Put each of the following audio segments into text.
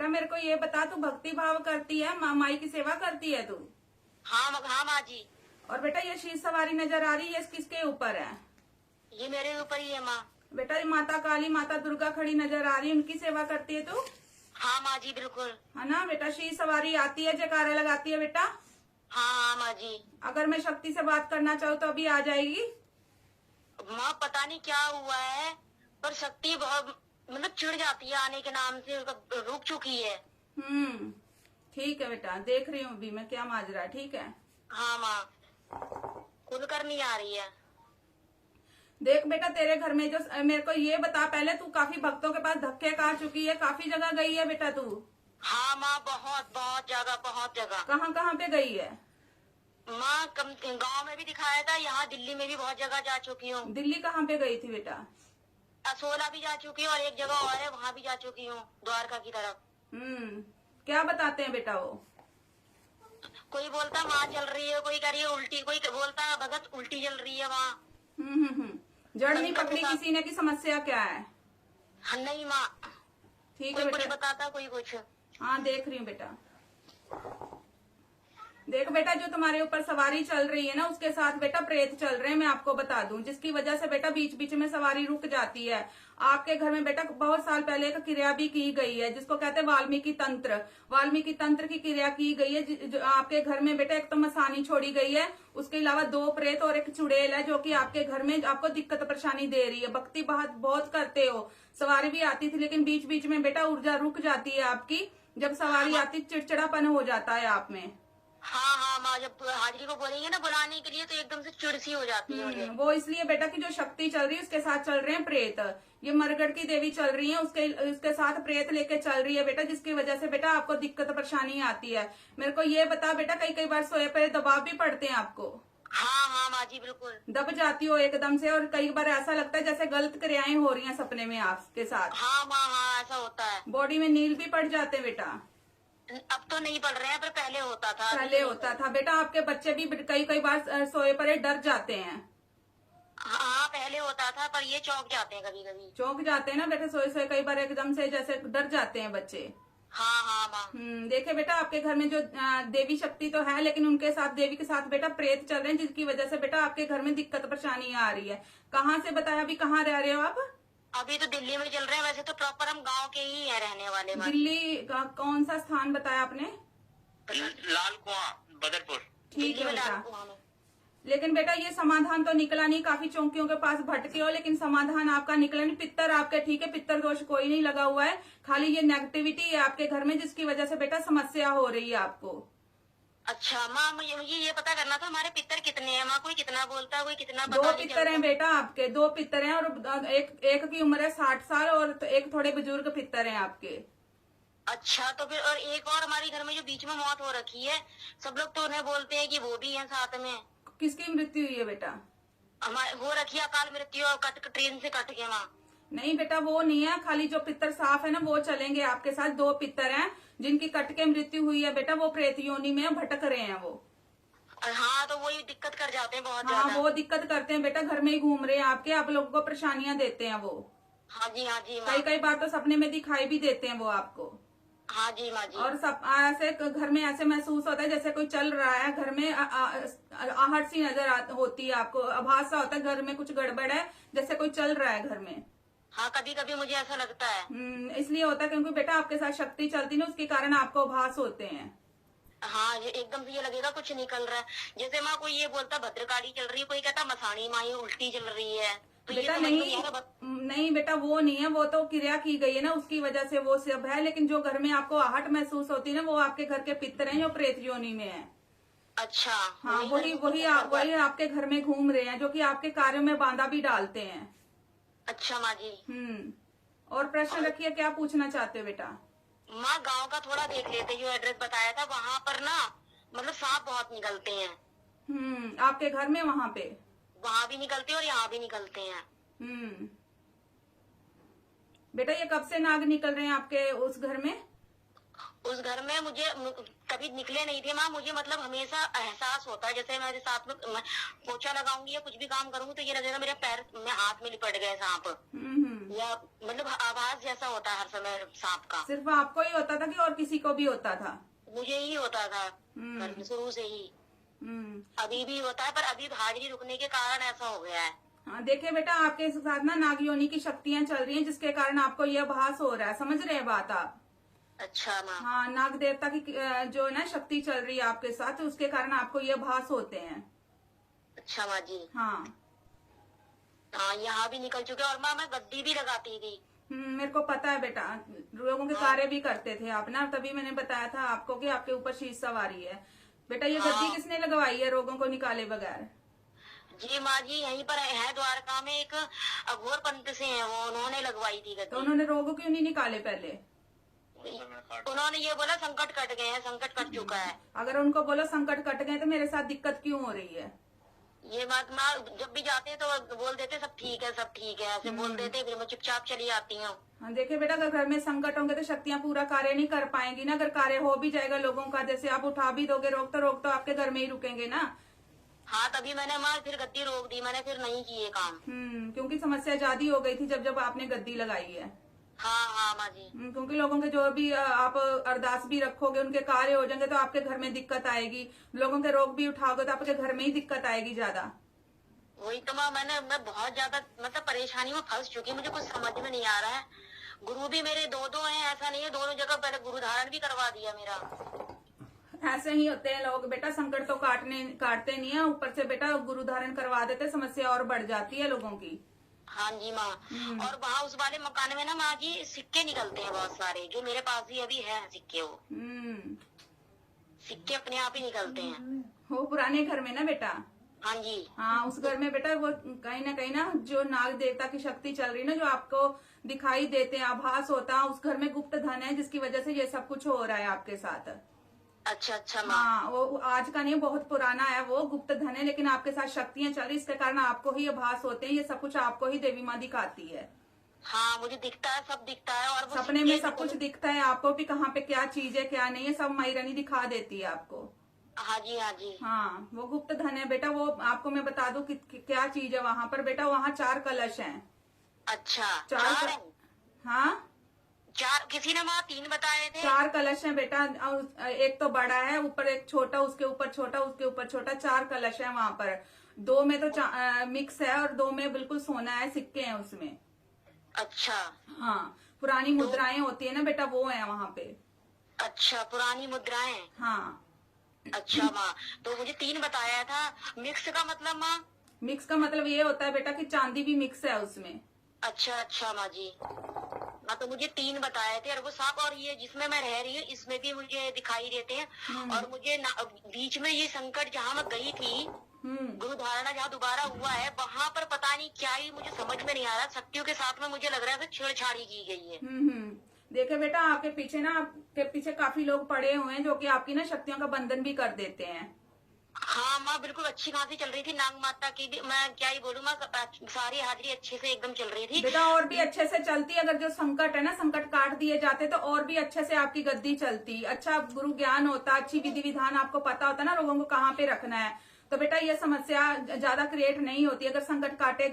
बेटा मेरे को ये बता, तू भक्ति भाव करती है, माई की सेवा करती है तू? हाँ हाँ माँ जी। और बेटा ये शीश सवारी नजर आ रही है, ये किसके ऊपर है? ये मेरे ऊपर ही है माँ। बेटा ये माता काली माता दुर्गा खड़ी नजर आ रही है, उनकी सेवा करती है तू? हाँ माँ जी बिल्कुल। है ना बेटा? शीश सवारी आती है, जयकारा लगाती है बेटा? हाँ हाँ माँ जी। अगर मैं शक्ति से बात करना चाहूँ तो अभी आ जाएगी? माँ पता नहीं क्या हुआ है, पर शक्ति बहुत मतलब चिढ़ जाती है आने के नाम से, रुक चुकी है। ठीक है बेटा, देख रही हूँ अभी मैं क्या माजरा है, ठीक है? हाँ माँ, खुलकर नहीं आ रही है। देख बेटा तेरे घर में जो, मेरे को ये बता पहले, तू काफी भक्तों के पास धक्के खा चुकी है, काफी जगह गई है बेटा तू? हाँ माँ, बहुत बहुत जगह, बहुत जगह। कहाँ कहाँ पे गई है? माँ गांव में भी दिखाया था, यहाँ दिल्ली में भी बहुत जगह जा चुकी हूँ। दिल्ली कहाँ पे गई थी बेटा? असोला भी जा चुकी हूँ और एक जगह और है वहाँ भी जा चुकी हूँ, द्वारका की तरफ। क्या बताते हैं बेटा वो? कोई बोलता माँ चल रही है, कोई कह रही है उल्टी, कोई बोलता भगत उल्टी चल रही है वहाँ। जड़ नहीं पकड़ी किसी ने की समस्या क्या है? नहीं माँ, ठीक कोई है कुछ बेटा। बताता, कोई कुछ। हाँ देख रही हूँ बेटा। देख बेटा जो तुम्हारे ऊपर सवारी चल रही है ना, उसके साथ बेटा प्रेत चल रहे हैं, मैं आपको बता दूं, जिसकी वजह से बेटा बीच बीच में सवारी रुक जाती है। आपके घर में बेटा बहुत साल पहले एक क्रिया भी की गई है, जिसको कहते हैं वाल्मीकि तंत्र। वाल्मीकि तंत्र की क्रिया की गई है, जो आपके घर में बेटा एक तो मसानी छोड़ी गई है, उसके अलावा 2 प्रेत और एक चुड़ैल है, जो कि आपके घर में आपको दिक्कत परेशानी दे रही है। भक्ति बहुत करते हो, सवारी भी आती थी, लेकिन बीच बीच में बेटा ऊर्जा रुक जाती है आपकी। जब सवारी आती चिड़चिड़ापन हो जाता है आप में। हाँ हाँ माँ, जब हाजिरी को बोलेंगे ना बुलाने के लिए तो एकदम से चिड़ सी हो जाती है मुझे। वो इसलिए बेटा की जो शक्ति चल रही है उसके साथ चल रहे हैं प्रेत। ये मरगढ़ की देवी चल रही है, उसके साथ प्रेत लेके चल रही है बेटा, जिसकी वजह से बेटा आपको दिक्कत परेशानी आती है। मेरे को ये बता बेटा, कई बार सोए पे दबाव भी पड़ते हैं आपको? हाँ हाँ माँ जी बिल्कुल। दब जाती हो एकदम से, और कई बार ऐसा लगता है जैसे गलत क्रियाएं हो रही हैं सपने में आपके साथ? हाँ माँ, हाँ ऐसा होता है। बॉडी में नील भी पड़ जाते हैं बेटा? अब तो नहीं पड़ रहे हैं, पर पहले होता था। पहले होता था बेटा। आपके बच्चे भी कई बार सोए पर डर जाते हैं? हाँ पहले होता था, पर ये चौंक जाते हैं कभी कभी। चौंक जाते हैं ना बेटा, सोए कई बार एकदम से जैसे डर जाते हैं बच्चे। हाँ हाँ माँ। देखे बेटा आपके घर में जो देवी शक्ति तो है, लेकिन उनके साथ देवी के साथ बेटा प्रेत चल रहे हैं, जिसकी वजह से बेटा आपके घर में दिक्कत परेशानी आ रही है। कहाँ से बताया, अभी कहाँ रह रहे हो आप? अभी तो दिल्ली में चल रहे हैं, वैसे तो प्रॉपर हम गांव के ही है रहने वाले। दिल्ली का कौन सा स्थान बताया आपने? लाल कुआं, बदरपुर। ठीक है बेटा, लेकिन बेटा ये समाधान तो निकला नहीं, काफी चौकियों के पास भटके हो, लेकिन समाधान आपका निकला नहीं। पित्तर आपके ठीक है, पित्तर दोष कोई नहीं लगा हुआ है, खाली ये नेगेटिविटी है आपके घर में, जिसकी वजह से बेटा समस्या हो रही है आपको। अच्छा माँ, मुझे ये पता करना था, हमारे पित्तर कितने हैं माँ? कोई कितना बोलता है, कोई कितना? 2 पित्तर हैं बेटा आपके, 2 पित्तर हैं, और एक की उम्र है 60 साल, और एक थोड़े बुजुर्ग पित्तर हैं आपके। अच्छा, तो फिर और एक और हमारे घर में जो बीच में मौत हो रखी है, सब लोग तो उन्हें बोलते हैं कि वो भी है साथ में। किसकी मृत्यु हुई है बेटा? हमारे हो रखी है अकाल मृत्यु, ट्रेन से कट के माँ। नहीं बेटा वो नहीं है, खाली जो पित्तर साफ है ना वो चलेंगे आपके साथ। 2 पित्तर हैं जिनकी कट के मृत्यु हुई है बेटा, वो प्रेत योनि में भटक रहे हैं वो। हाँ तो वही दिक्कत कर जाते हैं बहुत हाँ ज्यादा। वो दिक्कत करते हैं बेटा, घर में ही घूम रहे हैं आपके, आप लोगों को परेशानियां देते हैं वो। हाँ जी, हाँ जी माँ। कई बार तो सपने में दिखाई भी देते हैं वो आपको। हाँ जी माँ जी। और सब ऐसे घर में ऐसे महसूस होता है जैसे कोई चल रहा है घर में, आहट सी नजर होती है आपको, आभास सा होता है घर में कुछ गड़बड़ है, जैसे कोई चल रहा है घर में। हाँ कभी कभी मुझे ऐसा लगता है। इसलिए होता है क्योंकि बेटा आपके साथ शक्ति चलती ना, उसके कारण आपको आभास होते हैं। हाँ ये एकदम से ये लगेगा कुछ निकल रहा है, जैसे माँ कोई ये बोलता भद्रकाली चल रही है, कोई कहता मसाणी माई उल्टी चल रही है, तो बेटा ये नहीं बेटा वो नहीं है, वो तो क्रिया की गई है ना, उसकी वजह से वो सब है। लेकिन जो घर में आपको आहट महसूस होती है ना, वो आपके घर के पितर हैं जो प्रेत योनि में है। अच्छा हाँ वही आपके घर में घूम रहे हैं, जो कि आपके कार्यों में बांधा भी डालते हैं। अच्छा माँ जी। और प्रश्न रखिए, क्या पूछना चाहते हो बेटा? माँ गांव का थोड़ा देख लेते, जो एड्रेस बताया था वहाँ पर ना, मतलब सांप बहुत निकलते हैं। आपके घर में वहाँ पे? वहाँ भी निकलते हैं और यहाँ भी निकलते हैं। बेटा ये कब से नाग निकल रहे हैं आपके उस घर में? उस घर में मुझे कभी निकले नहीं थे माँ। मुझे मतलब हमेशा एहसास होता है, जैसे मेरे साथ में मैं पोछा लगाऊंगी या कुछ भी काम करूंगी तो ये लगेगा मेरे पैर में हाथ में लिपट गए सांप, या मतलब आवाज जैसा होता है हर समय सांप का। सिर्फ आपको ही होता था कि और किसी को भी होता था? मुझे ही होता था घर में शुरू से ही। अभी भी होता है, पर अभी हाजिरी रुकने के कारण ऐसा हो गया है। हाँ, देखिए बेटा, आपके साथ ना नागयोनी की शक्तियां चल रही हैं, जिसके कारण आपको यह भास हो रहा है। समझ रहे हैं बात आप? अच्छा माँ। हाँ, नाग देवता की जो है ना शक्ति चल रही है आपके साथ, तो उसके कारण आपको ये भास होते हैं। अच्छा माँ जी। हाँ हाँ, यहाँ भी निकल चुके और माँ मैं गद्दी भी लगाती थी। मेरे को पता है बेटा, लोगों के कार्य भी करते थे आप ना, तभी मैंने बताया था आपको कि आपके ऊपर शीश सवारी है। बेटा, ये गद्दी किसने लगवाई है रोगों को निकाले बगैर? जी माँ जी, यहीं पर है द्वारका में एक अघोर पंत से है, वो उन्होंने लगवाई थी तो गद्दी। उन्होंने रोगों क्यों नहीं निकाले पहले? उन्होंने ये बोला संकट कट गए हैं, संकट कट चुका है। अगर उनको बोलो संकट कट गए तो मेरे साथ दिक्कत क्यों हो रही है? ये बात माँ, जब भी जाते हैं तो बोल देते सब ठीक है, सब ठीक है, ऐसे बोल देते, फिर मैं चुपचाप चली आती हूँ। हाँ, देखिए बेटा, अगर घर में संकट होंगे तो शक्तियां पूरा कार्य नहीं कर पाएंगी ना। अगर कार्य हो भी जाएगा लोगों का, जैसे आप उठा भी दोगे रोग तो आपके घर में ही रुकेंगे ना। हाँ, तभी मैंने माँ फिर गद्दी रोक दी, मैंने फिर नहीं किए काम। क्योंकि समस्या ज्यादा हो गई थी जब आपने गद्दी लगाई है। हाँ हाँ माँ जी। क्योंकि लोगों के जो भी आप अरदास भी रखोगे उनके कार्य हो जाएंगे तो आपके घर में दिक्कत आएगी। लोगों के रोग भी उठाओगे तो आपके घर में ही दिक्कत आएगी ज्यादा। वही तो माँ, मैं बहुत ज्यादा मतलब परेशानी में फंस चुकी, मुझे कुछ समझ में नहीं आ रहा है। गुरु भी मेरे दो हैं, ऐसा नहीं है, दोनों जगह पहले गुरु धारण भी करवा दिया मेरा। ऐसे ही होते हैं लोग बेटा, संकट तो काटते नहीं है, ऊपर से बेटा गुरु धारण करवा देते, समस्या और बढ़ जाती है लोगों की। हाँ जी माँ। और वहाँ उस वाले मकान में ना माँ जी सिक्के निकलते हैं बहुत सारे, जो मेरे पास भी अभी है सिक्के, वो सिक्के अपने आप ही निकलते हैं। वो पुराने घर में ना बेटा? हाँ जी। हाँ, उस घर में बेटा वो कहीं ना जो नाग देवता की शक्ति चल रही है ना, जो आपको दिखाई देते हैं, आभास होता है, उस घर में गुप्त धन है, जिसकी वजह से ये सब कुछ हो रहा है आपके साथ। अच्छा अच्छा माँ। हाँ, वो आज का नहीं, बहुत पुराना है, वो गुप्त धन है, लेकिन आपके साथ शक्तियां चल रही, इसके कारण आपको ही आभास होते हैं। ये सब कुछ आपको ही देवी माँ दिखाती है। हाँ, मुझे दिखता है, सब दिखता है। और वो सपने में सब कुछ दिखता है आपको कि कहाँ पे क्या चीज है क्या नहीं है, सब माई रानी दिखा देती है आपको। हाँ जी हाँ जी। हाँ, वो गुप्त धन है बेटा। वो आपको मैं बता दूं कि क्या चीज है वहां पर बेटा। वहाँ 4 कलश हैं। अच्छा, 4 चार है? हाँ, 4, किसी ने माँ 3 बताए थे। 4 कलश हैं बेटा। एक तो बड़ा है, ऊपर एक छोटा, उसके ऊपर छोटा, उसके ऊपर छोटा, 4 कलश है वहां पर। 2 में तो मिक्स है और 2 में बिल्कुल सोना है, सिक्के हैं उसमें। अच्छा। हाँ, पुरानी मुद्राएं होती है ना बेटा, वो है वहां पे। अच्छा, पुरानी मुद्राएं। हाँ, अच्छा माँ, तो मुझे 3 बताया था। मिक्स का मतलब माँ? मिक्स का मतलब ये होता है बेटा कि चांदी भी मिक्स है उसमें। अच्छा अच्छा माँ जी। हाँ, तो मुझे 3 बताए थे, और वो सांप और ये जिसमें मैं रह रही हूँ इसमें भी मुझे दिखाई देते हैं। और मुझे बीच में ये संकट जहाँ मैं गई थी, गुरु धारणा जहाँ दोबारा हुआ है, वहाँ पर पता नहीं क्या ही मुझे समझ में नहीं आ रहा, शक्तियों के साथ में मुझे लग रहा है छेड़छाड़ी की गई है। देखिए बेटा, आपके पीछे ना, आपके पीछे काफी लोग पड़े हुए हैं जो कि आपकी ना शक्तियों का बंधन भी कर देते हैं। हाँ माँ, बिल्कुल अच्छी खासी चल रही थी। नाग माता की भी मैं क्या ही बोलूँ माँ, सारी हाजिरी अच्छे से एकदम चल रही थी बेटा। और भी अच्छे से चलती, अगर जो संकट है ना, संकट काट दिए जाते तो और भी अच्छे से आपकी गद्दी चलती। अच्छा गुरु ज्ञान होता, अच्छी विधि विधान आपको पता होता ना लोगों को कहाँ पे रखना है, तो बेटा ये समस्या ज्यादा क्रिएट नहीं होती अगर संकट काटे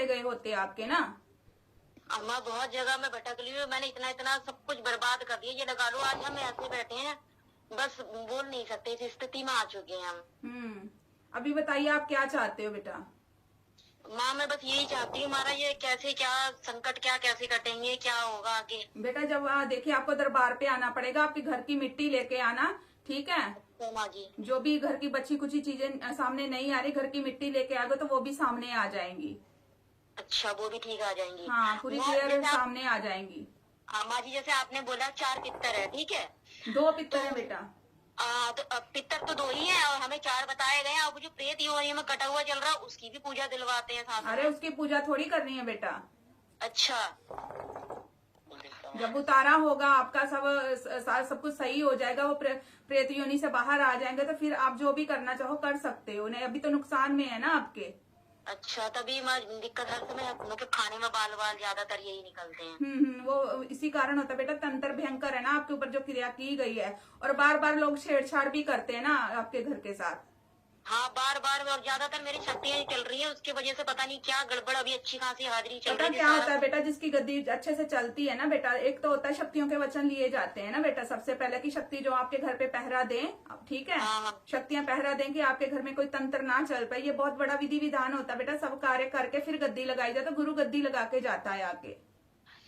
गए होते आपके ना। अम्मा बहुत जगह में भटक ली हूँ, मैंने इतना सब कुछ बर्बाद कर दिया। ये लगा लो आज हम ऐसे बैठे हैं, बस बोल नहीं सकते, इस स्थिति में आ चुके हैं हम। अभी बताइए आप क्या चाहते हो बेटा? माँ, मैं बस यही चाहती हूँ, हमारा ये कैसे क्या संकट क्या कैसे कटेंगे, क्या होगा आगे। बेटा जब देखिए, आपको दरबार पे आना पड़ेगा, आपके घर की मिट्टी लेके आना, ठीक है? तो माँ जी, जो भी घर की बची कुछ चीजें सामने नहीं आ रही, घर की मिट्टी लेके आओगे तो वो भी सामने आ जाएंगी। अच्छा, वो भी ठीक आ जाएंगी। हाँ, पूरी क्लियर सामने आ जाएंगी। हाँ माँ जी, जैसे आपने बोला 4 पित्तर है, ठीक है? 2 पित्तर है बेटा। तो पित्तर तो 2 ही है और हमें 4 बताए गए हैं। अब जो प्रेत योनि में कटा हुआ चल रहा है उसकी भी पूजा दिलवाते हैं साथ में। अरे उसकी पूजा थोड़ी करनी है बेटा। अच्छा, जब उतारा होगा आपका सब कुछ सही हो जाएगा, वो प्रेत योनि से बाहर आ जाएंगे, तो फिर आप जो भी करना चाहो कर सकते हो। नहीं, अभी तो नुकसान में है ना आपके। अच्छा, तभी मैं दिक्कत हर समय मतलब खाने में बाल बाल ज्यादातर यही निकलते हैं। वो इसी कारण होता है बेटा, तंत्र भयंकर है ना आपके ऊपर जो क्रिया की गई है, और बार बार लोग छेड़छाड़ भी करते हैं ना आपके घर के साथ। हाँ, बार बार, और ज्यादातर मेरी शक्तियाँ चल रही है, उसकी वजह से पता नहीं क्या गड़बड़, अभी अच्छी खासी हाजिरी चल पता रही थी क्या होता सारा। है बेटा, जिसकी गद्दी अच्छे से चलती है ना बेटा, एक तो होता है शक्तियों के वचन लिए जाते हैं ना बेटा, सबसे पहले की शक्ति जो आपके घर पे पहरा दें, ठीक है, हाँ हाँ। शक्तियां पहरा दें कि आपके घर में कोई तंत्र ना चल पाए, ये बहुत बड़ा विधि विधान होता है बेटा। सब कार्य करके फिर गद्दी लगाई जाए, तो गुरु गद्दी लगा के जाता है आके।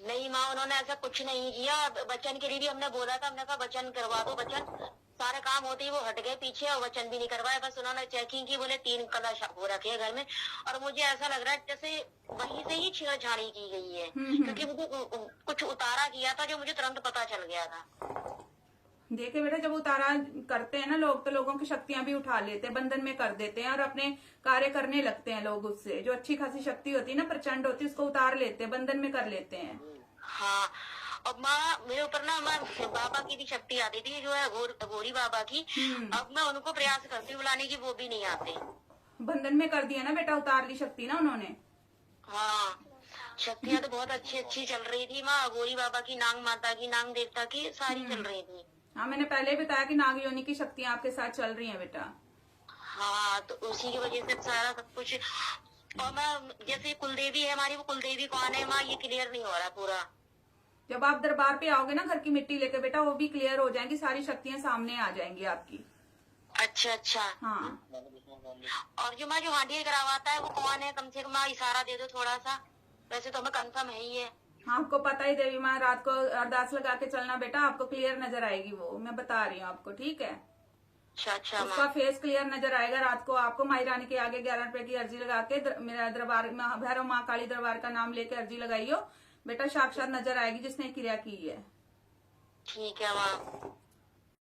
नहीं माँ, उन्होंने ऐसा कुछ नहीं किया। वचन के लिए भी हमने बोला था, हमने कहा वचन करवा दो, वचन सारे काम होते ही वो हट गए पीछे और वचन भी नहीं करवाए। बस उन्होंने चेकिंग की, बोले 3 कलश वो रखे हैं घर में, और मुझे ऐसा लग रहा है जैसे वहीं से ही छेड़छाड़ी की गई है, क्योंकि मुझे कुछ उतारा किया था जो मुझे तुरंत पता चल गया था। देखिए बेटा, जब उतारा करते हैं ना लोग, तो लोगों की शक्तियां भी उठा लेते हैं, बंधन में कर देते हैं और अपने कार्य करने लगते हैं लोग। उससे जो अच्छी खासी शक्ति होती है ना, प्रचंड होती है, उसको उतार लेते हैं, बंधन में कर लेते हैं। हाँ, और माँ मेरे ऊपर ना माँ बाबा की भी शक्ति आती थी, जो है गौरी बाबा की। अब मैं उनको प्रयास करती हूँ बुलाने की, वो भी नहीं आते। बंधन में कर दिया ना बेटा, उतार ली शक्ति ना उन्होंने। हाँ, शक्तियाँ तो बहुत अच्छी अच्छी चल रही थी माँ, गौरी बाबा की, नाग माता की, नाग देवता की, सारी चल रही थी। हाँ, मैंने पहले ही बताया कि नाग योनि की शक्तियां आपके साथ चल रही हैं बेटा। हाँ, तो उसी की वजह से सारा सब कुछ। और मैं जैसे कुलदेवी है हमारी, वो कुलदेवी कौन है माँ, ये क्लियर नहीं हो रहा पूरा। जब आप दरबार पे आओगे ना घर की मिट्टी लेके बेटा, वो भी क्लियर हो जाएंगी, सारी शक्तियां सामने आ जाएंगी आपकी। अच्छा अच्छा। हाँ, और जो माँ जो हांडी करवाता है वो कौन है, कम से कम माँ इशारा दे दो थोड़ा सा, वैसे तो हमें कंफर्म है ही है। हाँ, आपको पता ही, देवी माँ रात को अरदास लगा के चलना बेटा, आपको क्लियर नजर आएगी, वो मैं बता रही हूँ आपको, ठीक है। अच्छा अच्छा उसका माँ। फेस क्लियर नजर आएगा रात को आपको। माई रानी के आगे 11 रुपए की अर्जी लगा के मेरा दरबार भैरव माँ काली दरबार का नाम लेके अर्जी लगाइयो बेटा, साक्षात नजर आएगी जिसने क्रिया की है। ठीक है माँ।